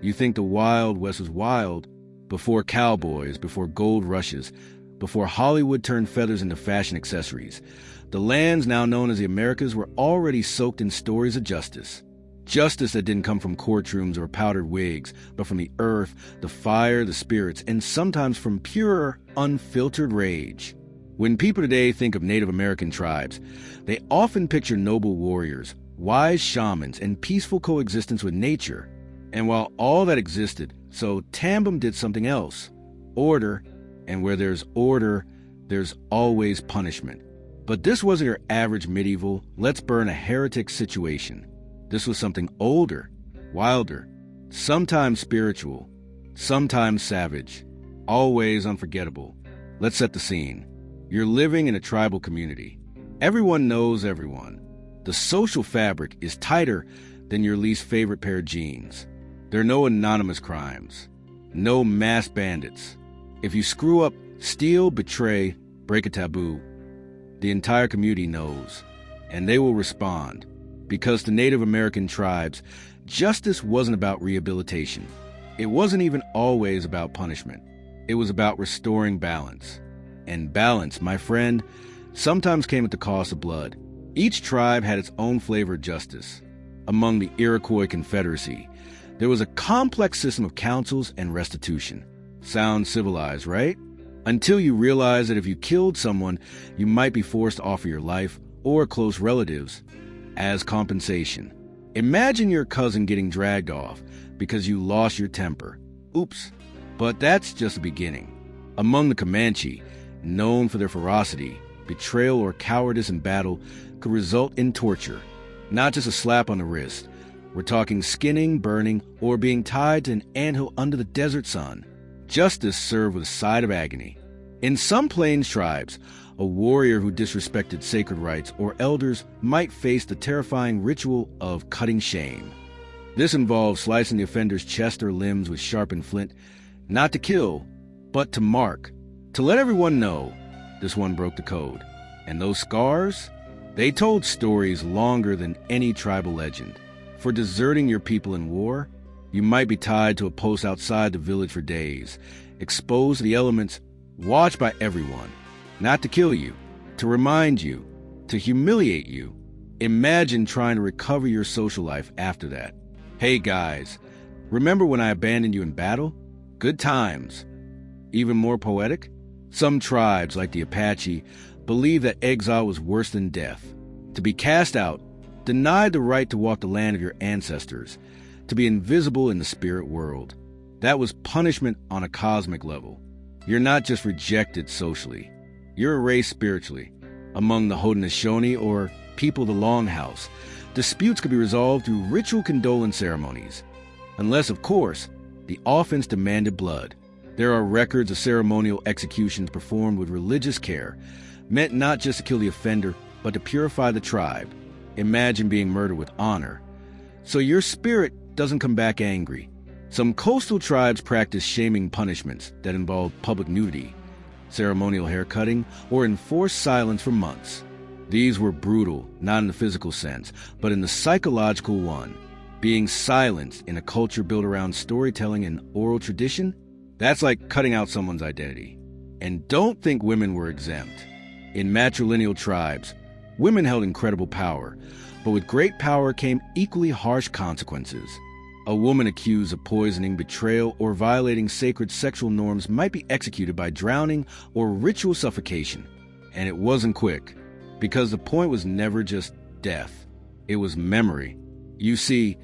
You think the Wild West was wild before cowboys, before gold rushes, before Hollywood turned feathers into fashion accessories. The lands now known as the Americas were already soaked in stories of justice. Justice that didn't come from courtrooms or powdered wigs, but from the earth, the fire, the spirits, and sometimes from pure, unfiltered rage. When people today think of Native American tribes, they often picture noble warriors, wise shamans, and peaceful coexistence with nature. And while all that existed, so Tambum did something else. Order, and where there's order, there's always punishment. But this wasn't your average medieval, let's burn a heretic situation. This was something older, wilder, sometimes spiritual, sometimes savage, always unforgettable. Let's set the scene. You're living in a tribal community. Everyone knows everyone. The social fabric is tighter than your least favorite pair of jeans. There are no anonymous crimes, no mass bandits. If you screw up, steal, betray, break a taboo, the entire community knows, and they will respond. Because to Native American tribes, justice wasn't about rehabilitation. It wasn't even always about punishment. It was about restoring balance. And balance, my friend, sometimes came at the cost of blood. Each tribe had its own flavor of justice. Among the Iroquois Confederacy, there was a complex system of councils and restitution. Sounds civilized, right? Until you realize that if you killed someone, you might be forced to offer your life or close relatives as compensation. Imagine your cousin getting dragged off because you lost your temper. Oops. But that's just the beginning. Among the Comanche, known for their ferocity, betrayal or cowardice in battle could result in torture. Not just a slap on the wrist. We're talking skinning, burning, or being tied to an anthill under the desert sun. Justice served with a side of agony. In some Plains tribes, a warrior who disrespected sacred rites or elders might face the terrifying ritual of cutting shame. This involves slicing the offender's chest or limbs with sharpened flint, not to kill, but to mark, to let everyone know this one broke the code. And those scars? They told stories longer than any tribal legend. For deserting your people in war, you might be tied to a post outside the village for days, exposed to the elements, watched by everyone. Not to kill you, to remind you, to humiliate you. Imagine trying to recover your social life after that. Hey guys, remember when I abandoned you in battle? Good times. Even more poetic? Some tribes, like the Apache, believe that exile was worse than death. To be cast out, denied the right to walk the land of your ancestors, to be invisible in the spirit world. That was punishment on a cosmic level. You're not just rejected socially. You're erased spiritually. Among the Haudenosaunee or people of the Longhouse, disputes could be resolved through ritual condolence ceremonies. Unless, of course, the offense demanded blood. There are records of ceremonial executions performed with religious care, meant not just to kill the offender, but to purify the tribe. Imagine being murdered with honor. So your spirit doesn't come back angry. Some coastal tribes practice shaming punishments that involve public nudity, ceremonial haircutting, or enforced silence for months. These were brutal, not in the physical sense, but in the psychological one. Being silenced in a culture built around storytelling and oral tradition, that's like cutting out someone's identity. And don't think women were exempt. In matrilineal tribes, women held incredible power, but with great power came equally harsh consequences. A woman accused of poisoning, betrayal, or violating sacred sexual norms might be executed by drowning or ritual suffocation. And it wasn't quick, because the point was never just death. It was memory. You see,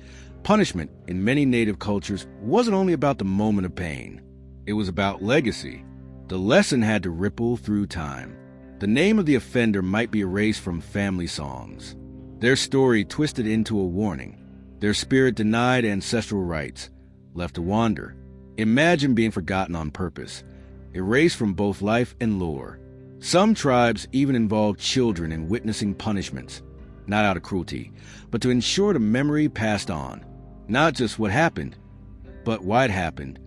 punishment in many native cultures wasn't only about the moment of pain. It was about legacy. The lesson had to ripple through time. The name of the offender might be erased from family songs. Their story twisted into a warning. Their spirit denied ancestral rights, left to wander. Imagine being forgotten on purpose, erased from both life and lore. Some tribes even involved children in witnessing punishments, not out of cruelty, but to ensure the memory passed on. Not just what happened, but why it happened.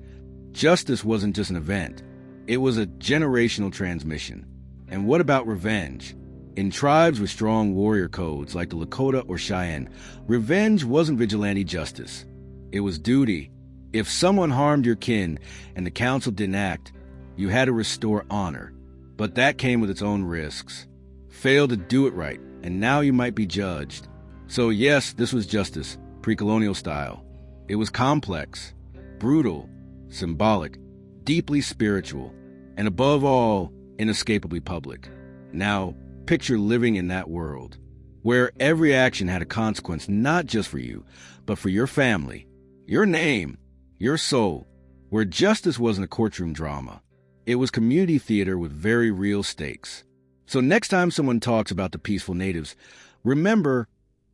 Justice wasn't just an event. It was a generational transmission. And what about revenge? In tribes with strong warrior codes like the Lakota or Cheyenne, revenge wasn't vigilante justice. It was duty. If someone harmed your kin and the council didn't act, you had to restore honor. But that came with its own risks. Fail to do it right, and now you might be judged. So yes, this was justice, pre-colonial style. It was complex, brutal, symbolic, deeply spiritual, and above all, inescapably public. Now, picture living in that world, where every action had a consequence not just for you, but for your family, your name, your soul, where justice wasn't a courtroom drama. It was community theater with very real stakes. So next time someone talks about the peaceful natives, remember,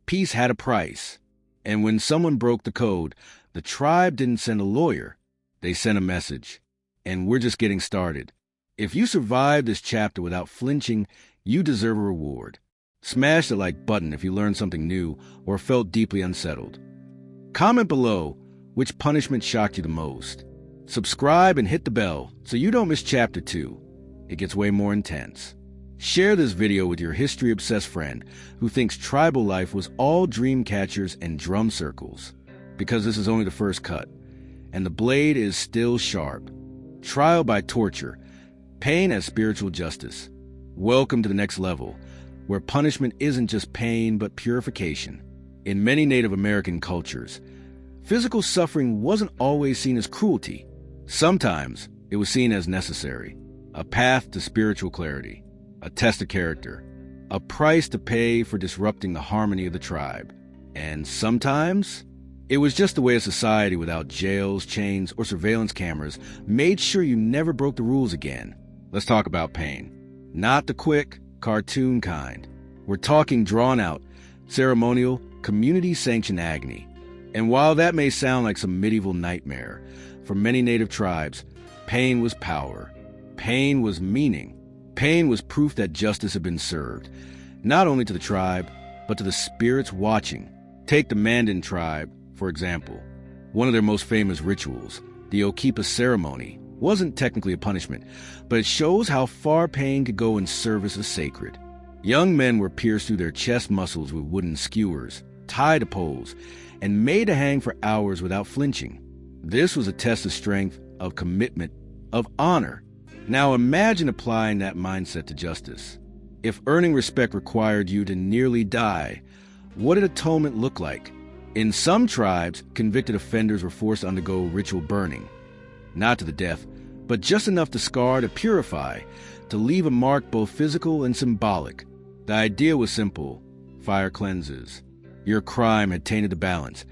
peace had a price. And when someone broke the code, the tribe didn't send a lawyer. They sent a message. And we're just getting started. If you survived this chapter without flinching, you deserve a reward. Smash the like button if you learned something new or felt deeply unsettled. Comment below which punishment shocked you the most. Subscribe and hit the bell so you don't miss Chapter 2. It gets way more intense. Share this video with your history-obsessed friend who thinks tribal life was all dream catchers and drum circles, because this is only the first cut, and the blade is still sharp. Trial by torture, pain as spiritual justice. Welcome to the next level, where punishment isn't just pain but purification. In many Native American cultures, physical suffering wasn't always seen as cruelty. Sometimes it was seen as necessary, a path to spiritual clarity, a test of character, a price to pay for disrupting the harmony of the tribe. And sometimes it was just the way a society without jails, chains, or surveillance cameras made sure you never broke the rules again. Let's talk about pain. Not the quick, cartoon kind. We're talking drawn-out, ceremonial, community-sanctioned agony. And while that may sound like some medieval nightmare, for many Native tribes, pain was power. Pain was meaning. Pain was proof that justice had been served, not only to the tribe, but to the spirits watching. Take the Mandan tribe, for example. One of their most famous rituals, the Okipa ceremony, wasn't technically a punishment, but it shows how far pain could go in service of sacred. Young men were pierced through their chest muscles with wooden skewers, tied to poles, and made to hang for hours without flinching. This was a test of strength, of commitment, of honor. Now imagine applying that mindset to justice. If earning respect required you to nearly die, what did atonement look like? In some tribes, convicted offenders were forced to undergo ritual burning. Not to the death, but just enough to scar, to purify, to leave a mark both physical and symbolic. The idea was simple. Fire cleanses. Your crime had tainted the balance,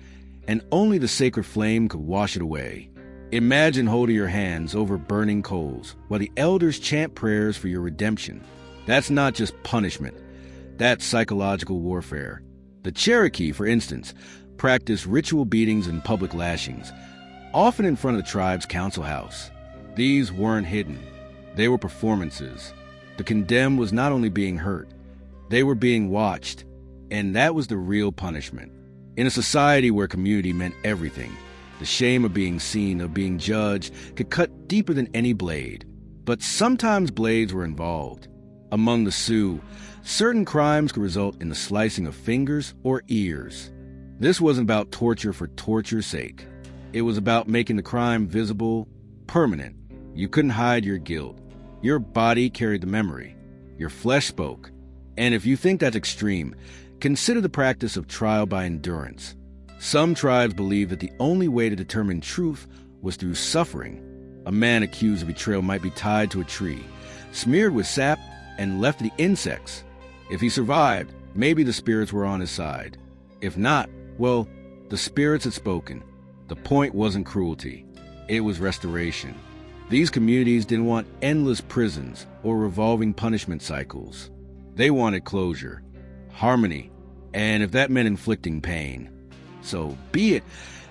and only the sacred flame could wash it away. Imagine holding your hands over burning coals while the elders chant prayers for your redemption. That's not just punishment. That's psychological warfare. The Cherokee, for instance, practiced ritual beatings and public lashings, often in front of the tribe's council house. These weren't hidden. They were performances. The condemned was not only being hurt, they were being watched, and that was the real punishment. In a society where community meant everything, the shame of being seen, of being judged, could cut deeper than any blade. But sometimes blades were involved. Among the Sioux, certain crimes could result in the slicing of fingers or ears. This wasn't about torture for torture's sake. It was about making the crime visible, permanent. You couldn't hide your guilt. Your body carried the memory. Your flesh spoke. And if you think that's extreme, consider the practice of trial by endurance. Some tribes believed that the only way to determine truth was through suffering. A man accused of betrayal might be tied to a tree, smeared with sap, and left to the insects. If he survived, maybe the spirits were on his side. If not, well, the spirits had spoken. The point wasn't cruelty. It was restoration. These communities didn't want endless prisons or revolving punishment cycles. They wanted closure, harmony, and if that meant inflicting pain, so be it,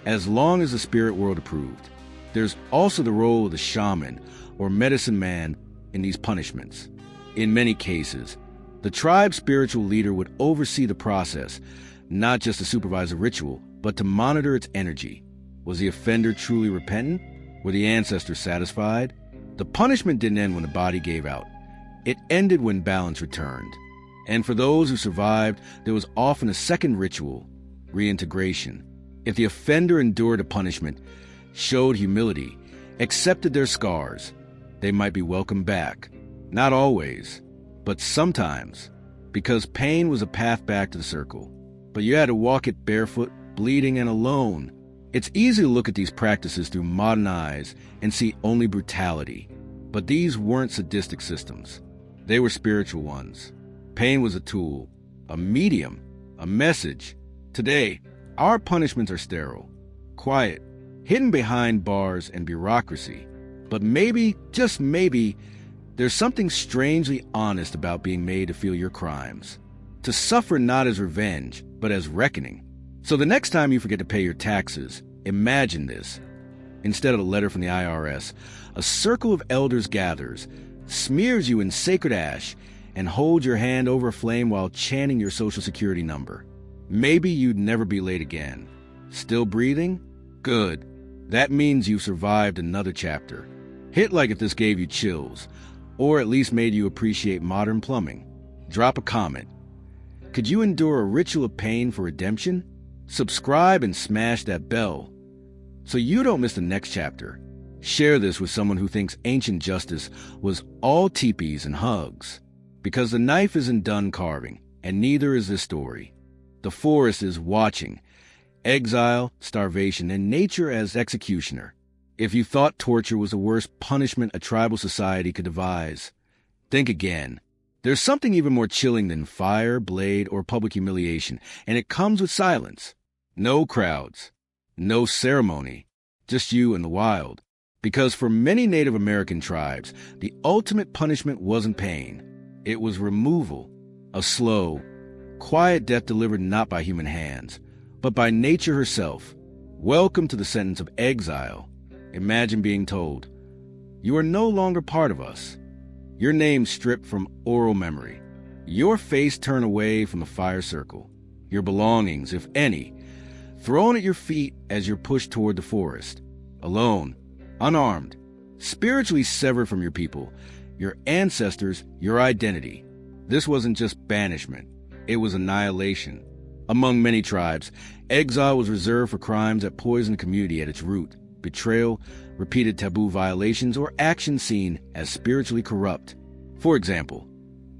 as long as the spirit world approved. There's also the role of the shaman or medicine man in these punishments. In many cases, the tribe's spiritual leader would oversee the process, not just to supervise the ritual, but to monitor its energy. Was the offender truly repentant? Were the ancestors satisfied? The punishment didn't end when the body gave out. It ended when balance returned. And for those who survived, there was often a second ritual, reintegration. If the offender endured a punishment, showed humility, accepted their scars, they might be welcomed back. Not always, but sometimes, because pain was a path back to the circle. But you had to walk it barefoot, bleeding, and alone. It's easy to look at these practices through modern eyes and see only brutality. But these weren't sadistic systems. They were spiritual ones. Pain was a tool, a medium, a message. Today, our punishments are sterile, quiet, hidden behind bars and bureaucracy. But maybe, just maybe, there's something strangely honest about being made to feel your crimes. To suffer not as revenge, but as reckoning. So the next time you forget to pay your taxes, imagine this. Instead of a letter from the IRS, a circle of elders gathers, smears you in sacred ash, and holds your hand over a flame while chanting your social security number. Maybe you'd never be late again. Still breathing? Good. That means you've survived another chapter. Hit like if this gave you chills, or at least made you appreciate modern plumbing. Drop a comment. Could you endure a ritual of pain for redemption? Subscribe and smash that bell so you don't miss the next chapter. Share this with someone who thinks ancient justice was all teepees and hugs. Because the knife isn't done carving, and neither is this story. The forest is watching. Exile, starvation, and nature as executioner. If you thought torture was the worst punishment a tribal society could devise, think again. There's something even more chilling than fire, blade, or public humiliation, and it comes with silence. No crowds, no ceremony, just you and the wild. Because for many Native American tribes, the ultimate punishment wasn't pain. It was removal, a slow, quiet death delivered not by human hands, but by nature herself. Welcome to the sentence of exile. Imagine being told, you are no longer part of us. Your name stripped from oral memory. Your face turned away from the fire circle. Your belongings, if any, thrown at your feet as you're pushed toward the forest. Alone, unarmed, spiritually severed from your people, your ancestors, your identity. This wasn't just banishment. It was annihilation. Among many tribes, exile was reserved for crimes that poisoned the community at its root. Betrayal, repeated taboo violations, or actions seen as spiritually corrupt. For example,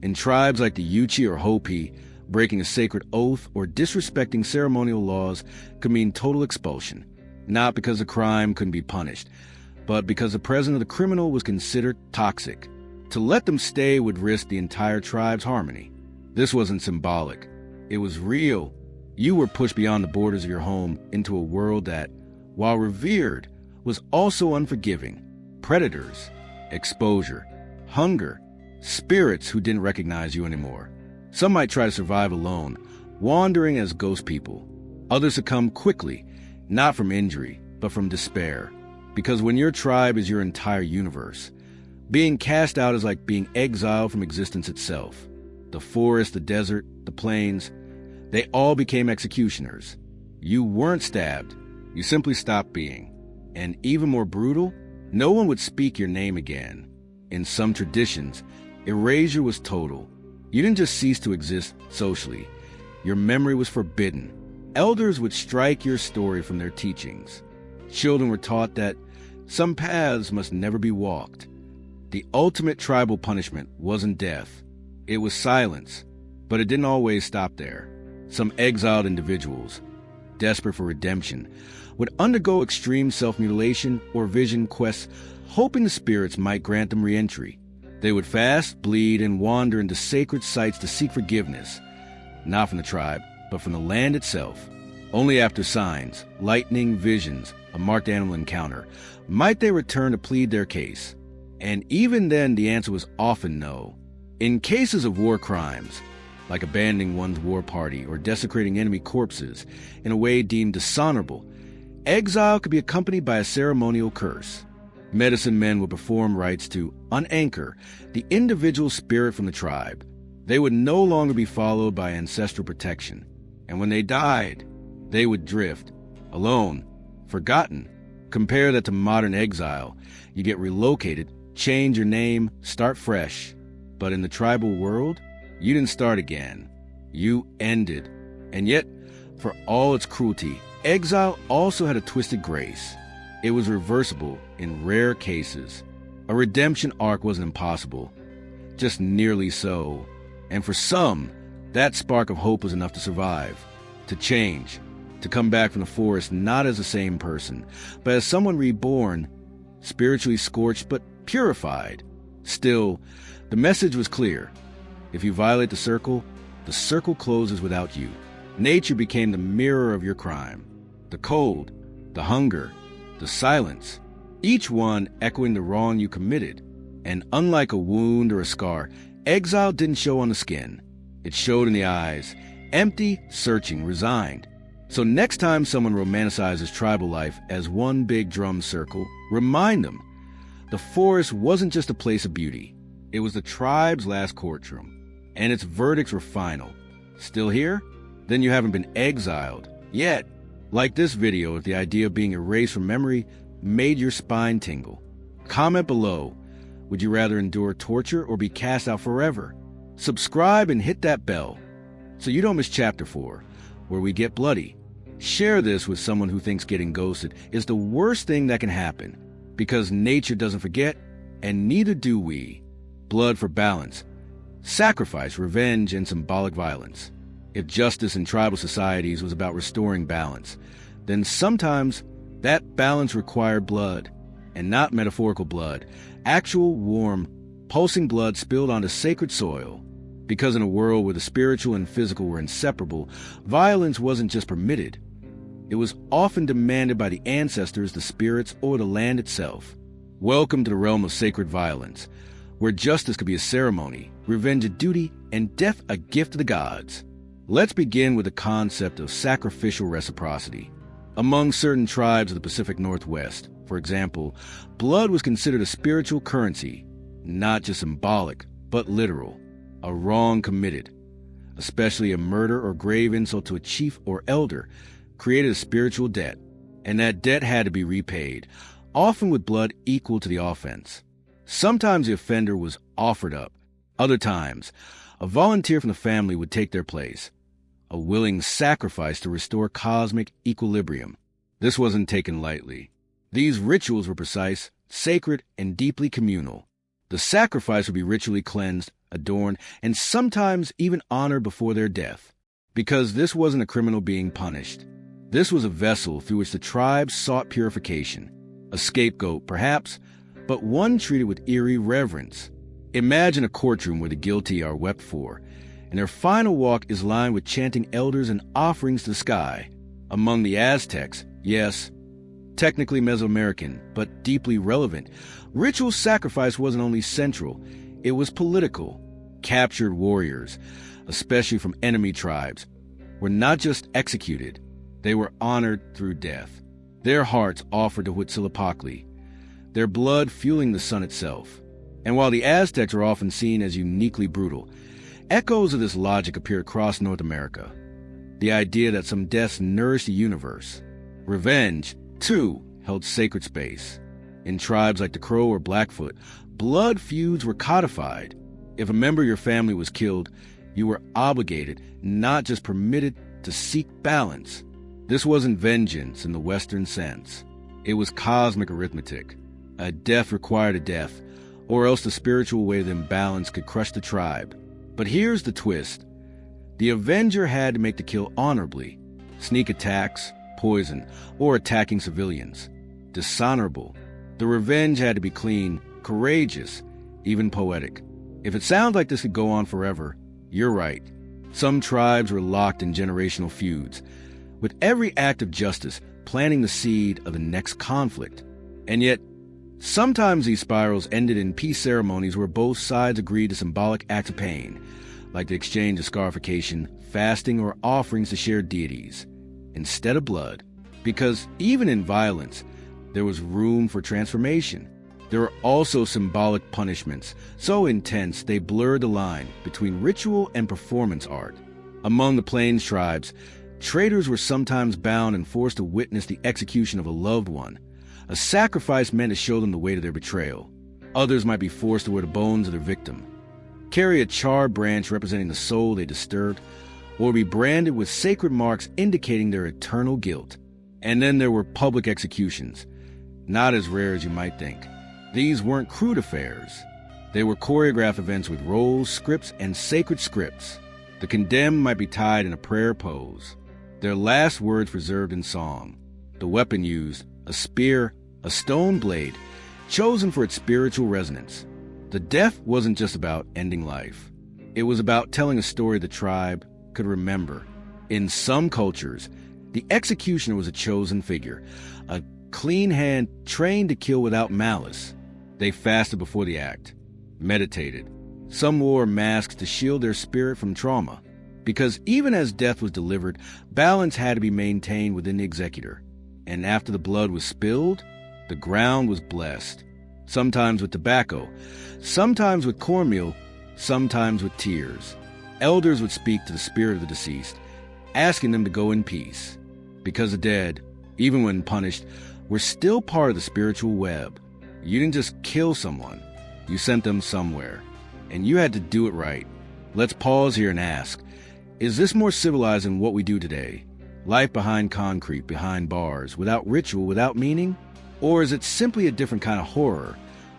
in tribes like the Yuchi or Hopi, breaking a sacred oath or disrespecting ceremonial laws could mean total expulsion, not because the crime couldn't be punished, but because the presence of the criminal was considered toxic. To let them stay would risk the entire tribe's harmony. This wasn't symbolic. It was real. You were pushed beyond the borders of your home into a world that, while revered, was also unforgiving. Predators, exposure, hunger, spirits who didn't recognize you anymore. Some might try to survive alone, wandering as ghost people. Others succumb quickly, not from injury, but from despair. Because when your tribe is your entire universe, being cast out is like being exiled from existence itself. The forest, the desert, the plains, they all became executioners. You weren't stabbed. You simply stopped being. And even more brutal, no one would speak your name again. In some traditions, erasure was total. You didn't just cease to exist socially. Your memory was forbidden. Elders would strike your story from their teachings. Children were taught that some paths must never be walked. The ultimate tribal punishment wasn't death. It was silence. But it didn't always stop there. Some exiled individuals, desperate for redemption, would undergo extreme self-mutilation or vision quests, hoping the spirits might grant them re-entry. They would fast, bleed, and wander into sacred sites to seek forgiveness, not from the tribe, but from the land itself. Only after signs, lightning, visions, a marked animal encounter, might they return to plead their case. And even then, the answer was often no. In cases of war crimes, like abandoning one's war party or desecrating enemy corpses in a way deemed dishonorable, exile could be accompanied by a ceremonial curse. Medicine men would perform rites to unanchor the individual spirit from the tribe. They would no longer be followed by ancestral protection. And when they died, they would drift, alone, forgotten. Compare that to modern exile. You get relocated, change your name, start fresh. But in the tribal world, you didn't start again. You ended. And yet, for all its cruelty, exile also had a twisted grace. It was reversible in rare cases. A redemption arc wasn't impossible, just nearly so. And for some, that spark of hope was enough to survive, to change, to come back from the forest not as the same person, but as someone reborn, spiritually scorched but purified. Still, the message was clear. If you violate the circle closes without you. Nature became the mirror of your crime. The cold, the hunger, the silence, each one echoing the wrong you committed. And unlike a wound or a scar, exile didn't show on the skin. It showed in the eyes, empty, searching, resigned. So next time someone romanticizes tribal life as one big drum circle, remind them, the forest wasn't just a place of beauty. It was the tribe's last courtroom, and its verdicts were final. Still here? Then you haven't been exiled yet. Like this video if the idea of being erased from memory made your spine tingle. Comment below. Would you rather endure torture or be cast out forever? Subscribe and hit that bell so you don't miss Chapter 4, where we get bloody. Share this with someone who thinks getting ghosted is the worst thing that can happen, because nature doesn't forget, and neither do we. Blood for balance, sacrifice, revenge, and symbolic violence. If justice in tribal societies was about restoring balance, then sometimes that balance required blood, and not metaphorical blood, actual, warm, pulsing blood spilled onto sacred soil. Because in a world where the spiritual and physical were inseparable, violence wasn't just permitted. It was often demanded by the ancestors, the spirits, or the land itself. Welcome to the realm of sacred violence, where justice could be a ceremony, revenge a duty, and death a gift to the gods. Let's begin with the concept of sacrificial reciprocity. Among certain tribes of the Pacific Northwest, for example, blood was considered a spiritual currency, not just symbolic, but literal. A wrong committed, especially a murder or grave insult to a chief or elder, created a spiritual debt, and that debt had to be repaid, often with blood equal to the offense. Sometimes the offender was offered up. Other times, a volunteer from the family would take their place, a willing sacrifice to restore cosmic equilibrium. This wasn't taken lightly. These rituals were precise, sacred, and deeply communal. The sacrifice would be ritually cleansed, adorned, and sometimes even honored before their death. Because this wasn't a criminal being punished. This was a vessel through which the tribe sought purification. A scapegoat, perhaps, but one treated with eerie reverence. Imagine a courtroom where the guilty are wept for, and their final walk is lined with chanting elders and offerings to the sky. Among the Aztecs, yes, technically Mesoamerican, but deeply relevant, ritual sacrifice wasn't only central, it was political. Captured warriors, especially from enemy tribes, were not just executed, they were honored through death. Their hearts offered to Huitzilopochtli, their blood fueling the sun itself. And while the Aztecs are often seen as uniquely brutal, echoes of this logic appear across North America. The idea that some deaths nourish the universe. Revenge, too, held sacred space. In tribes like the Crow or Blackfoot, blood feuds were codified. If a member of your family was killed, you were obligated, not just permitted, to seek balance. This wasn't vengeance in the Western sense. It was cosmic arithmetic. A death required a death, or else the spiritual weight of imbalance could crush the tribe. But here's the twist. The avenger had to make the kill honorably. Sneak attacks, poison, or attacking civilians. Dishonorable. The revenge had to be clean, courageous, even poetic. If it sounds like this could go on forever, you're right. Some tribes were locked in generational feuds, with every act of justice planting the seed of the next conflict. And yet, sometimes these spirals ended in peace ceremonies where both sides agreed to symbolic acts of pain, like the exchange of scarification, fasting, or offerings to shared deities, instead of blood. Because even in violence, there was room for transformation. There were also symbolic punishments, so intense they blurred the line between ritual and performance art. Among the Plains tribes, traitors were sometimes bound and forced to witness the execution of a loved one. A sacrifice meant to show them the weight of their betrayal. Others might be forced to wear the bones of their victim, carry a charred branch representing the soul they disturbed, or be branded with sacred marks indicating their eternal guilt. And then there were public executions, not as rare as you might think. These weren't crude affairs. They were choreographed events with roles, scripts, and sacred scripts. The condemned might be tied in a prayer pose, their last words preserved in song. The weapon used, a spear, a stone blade, chosen for its spiritual resonance. The death wasn't just about ending life. It was about telling a story the tribe could remember. In some cultures, the executioner was a chosen figure, a clean hand trained to kill without malice. They fasted before the act, meditated. Some wore masks to shield their spirit from trauma, because even as death was delivered, balance had to be maintained within the executor. And after the blood was spilled, the ground was blessed, sometimes with tobacco, sometimes with cornmeal, sometimes with tears. Elders would speak to the spirit of the deceased, asking them to go in peace, because the dead, even when punished, were still part of the spiritual web. You didn't just kill someone, you sent them somewhere, and you had to do it right. Let's pause here and ask, is this more civilized than what we do today? Life behind concrete, behind bars, without ritual, without meaning? Or is it simply a different kind of horror,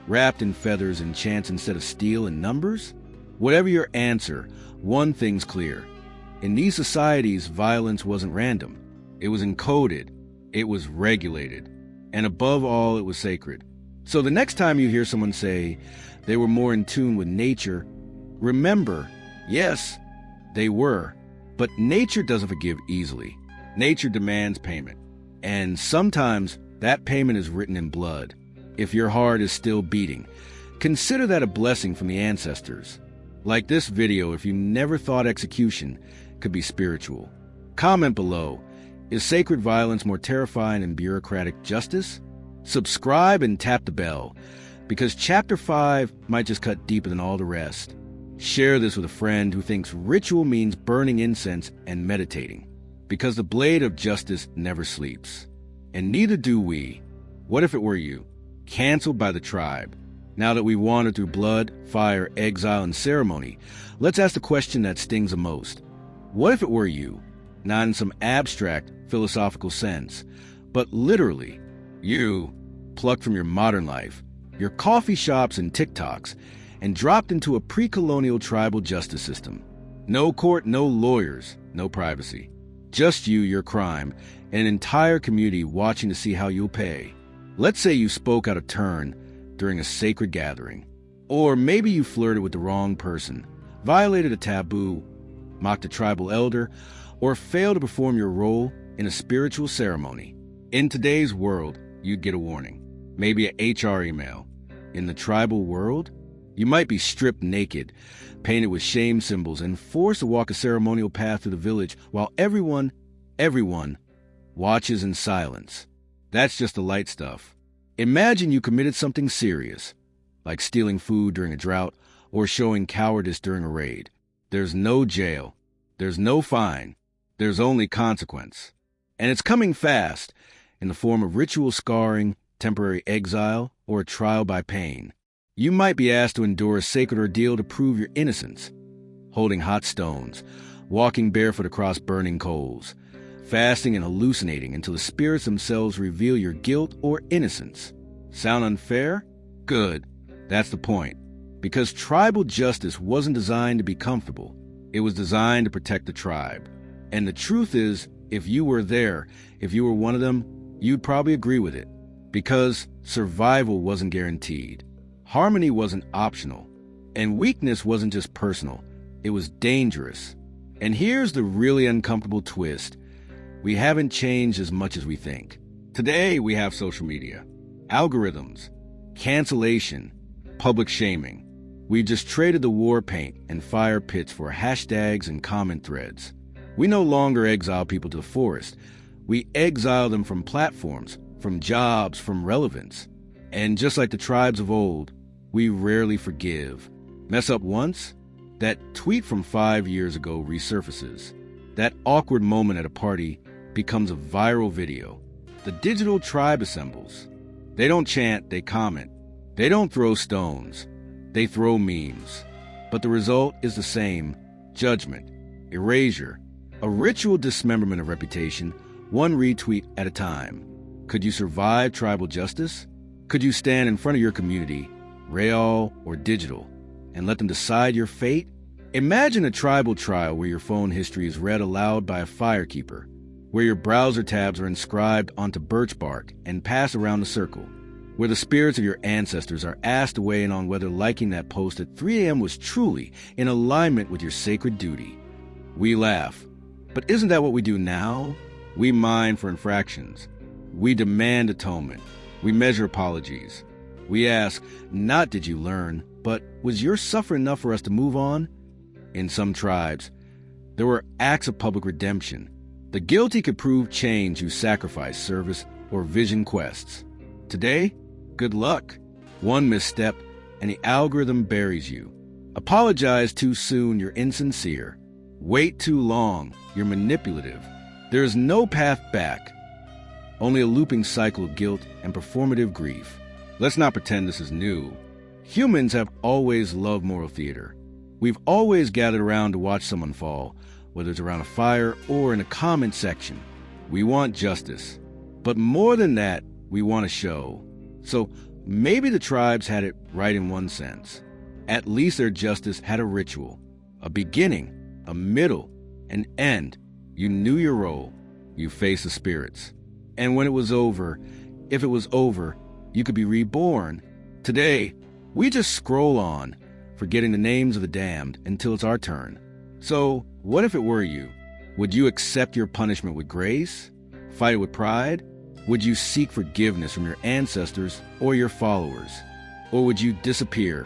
wrapped in feathers and chants instead of steel and numbers? Whatever your answer, one thing's clear. In these societies, violence wasn't random. It was encoded, it was regulated, and above all, it was sacred. So the next time you hear someone say they were more in tune with nature, remember, yes, they were, but nature doesn't forgive easily. Nature demands payment, and sometimes that payment is written in blood. If your heart is still beating, consider that a blessing from the ancestors. Like this video if you never thought execution could be spiritual. Comment below, is sacred violence more terrifying than bureaucratic justice? Subscribe and tap the bell, because Chapter 5 might just cut deeper than all the rest. Share this with a friend who thinks ritual means burning incense and meditating, because the blade of justice never sleeps. And neither do we. What if it were you, canceled by the tribe? Now that we've wandered through blood, fire, exile, and ceremony, let's ask the question that stings the most. What if it were you? Not in some abstract, philosophical sense, but literally, you, plucked from your modern life, your coffee shops and TikToks, and dropped into a pre-colonial tribal justice system. No court, no lawyers, no privacy. Just you, your crime, and an entire community watching to see how you'll pay. Let's say you spoke out of turn during a sacred gathering. Or maybe you flirted with the wrong person, violated a taboo, mocked a tribal elder, or failed to perform your role in a spiritual ceremony. In today's world, you'd get a warning, maybe an HR email. In the tribal world, you might be stripped naked, painted with shame symbols, and forced to walk a ceremonial path through the village while everyone watches in silence. That's just the light stuff. Imagine you committed something serious, like stealing food during a drought or showing cowardice during a raid. There's no jail. There's no fine. There's only consequence. And it's coming fast, in the form of ritual scarring, temporary exile, or a trial by pain. You might be asked to endure a sacred ordeal to prove your innocence, holding hot stones, walking barefoot across burning coals, fasting and hallucinating until the spirits themselves reveal your guilt or innocence. Sound unfair? Good. That's the point. Because tribal justice wasn't designed to be comfortable. It was designed to protect the tribe. And the truth is, if you were there, if you were one of them, you'd probably agree with it. Because survival wasn't guaranteed. Harmony wasn't optional. And weakness wasn't just personal. It was dangerous. And here's the really uncomfortable twist. We haven't changed as much as we think. Today, we have social media, algorithms, cancellation, public shaming. We've just traded the war paint and fire pits for hashtags and comment threads. We no longer exile people to the forest. We exile them from platforms, from jobs, from relevance. And just like the tribes of old, we rarely forgive. Mess up once, that tweet from 5 years ago resurfaces. That awkward moment at a party becomes a viral video. The digital tribe assembles. They don't chant, they comment. They don't throw stones. They throw memes. But the result is the same: judgment, erasure, a ritual dismemberment of reputation, one retweet at a time. Could you survive tribal justice? Could you stand in front of your community, real or digital, and let them decide your fate? Imagine a tribal trial where your phone history is read aloud by a firekeeper, where your browser tabs are inscribed onto birch bark and passed around the circle, where the spirits of your ancestors are asked to weigh in on whether liking that post at 3 a.m. was truly in alignment with your sacred duty. We laugh, but isn't that what we do now? We mine for infractions. We demand atonement. We measure apologies. We ask, not did you learn, but was your suffering enough for us to move on? In some tribes, there were acts of public redemption. The guilty could prove change through sacrifice, service, or vision quests. Today, good luck. One misstep, and the algorithm buries you. Apologize too soon, you're insincere. Wait too long, you're manipulative. There is no path back, only a looping cycle of guilt and performative grief. Let's not pretend this is new. Humans have always loved moral theater. We've always gathered around to watch someone fall, whether it's around a fire or in a comment section. We want justice. But more than that, we want a show. So maybe the tribes had it right in one sense. At least their justice had a ritual, a beginning, a middle, an end. You knew your role. You faced the spirits. And when it was over, if it was over, you could be reborn. Today, we just scroll on, forgetting the names of the damned until it's our turn. So, what if it were you? Would you accept your punishment with grace? Fight it with pride? Would you seek forgiveness from your ancestors or your followers? Or would you disappear,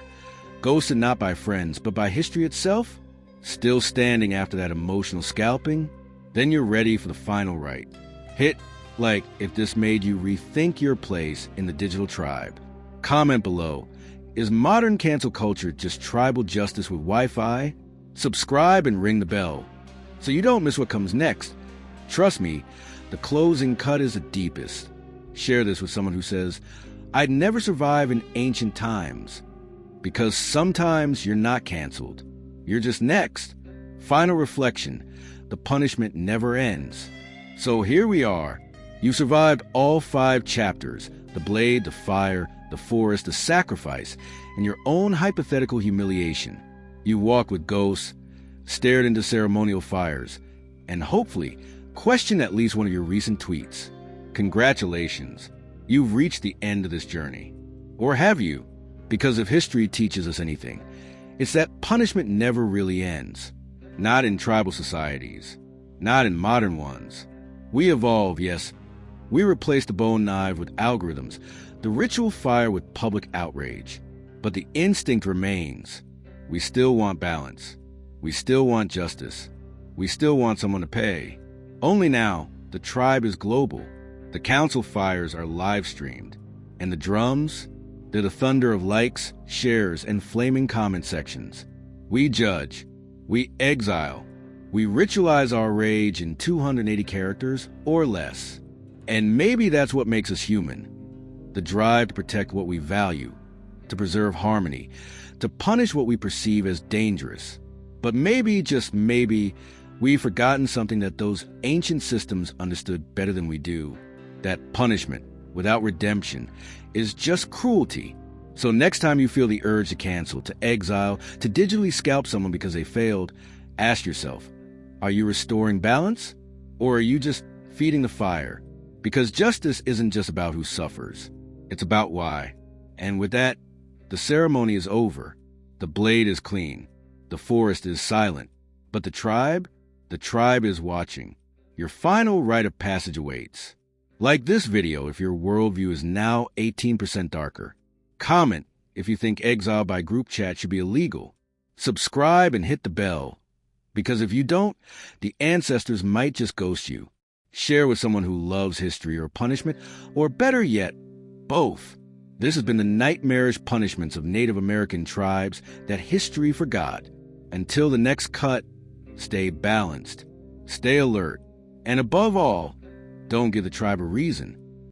ghosted not by friends, but by history itself? Still standing after that emotional scalping? Then you're ready for the final right. Hit like if this made you rethink your place in the digital tribe. Comment below. Is modern cancel culture just tribal justice with Wi-Fi? Subscribe and ring the bell so you don't miss what comes next. Trust me, the closing cut is the deepest. Share this with someone who says, I'd never survive in ancient times. Because sometimes you're not canceled. You're just next. Final reflection. The punishment never ends. So here we are. You survived all 5 chapters, the blade, the fire, the forest, the sacrifice, and your own hypothetical humiliation. You walked with ghosts, stared into ceremonial fires, and hopefully questioned at least one of your recent tweets. Congratulations. You've reached the end of this journey. Or have you? Because if history teaches us anything, it's that punishment never really ends. Not in tribal societies. Not in modern ones. We evolve, yes. We replace the bone knife with algorithms, the ritual fire with public outrage. But the instinct remains. We still want balance. We still want justice. We still want someone to pay. Only now, the tribe is global. The council fires are live-streamed. And the drums? They're the thunder of likes, shares, and flaming comment sections. We judge. We exile. We ritualize our rage in 280 characters or less. And maybe that's what makes us human. The drive to protect what we value, to preserve harmony, to punish what we perceive as dangerous. But maybe, just maybe, we've forgotten something that those ancient systems understood better than we do. That punishment, without redemption, is just cruelty. So next time you feel the urge to cancel, to exile, to digitally scalp someone because they failed, ask yourself, are you restoring balance? Or are you just feeding the fire? Because justice isn't just about who suffers. It's about why. And with that, the ceremony is over. The blade is clean. The forest is silent. But the tribe is watching. Your final rite of passage awaits. Like this video if your worldview is now 18% darker. Comment if you think exile by group chat should be illegal. Subscribe and hit the bell. Because if you don't, the ancestors might just ghost you. Share with someone who loves history or punishment, or better yet, both. This has been the nightmarish punishments of Native American tribes that history forgot. Until the next cut, stay balanced, stay alert, and above all, don't give the tribe a reason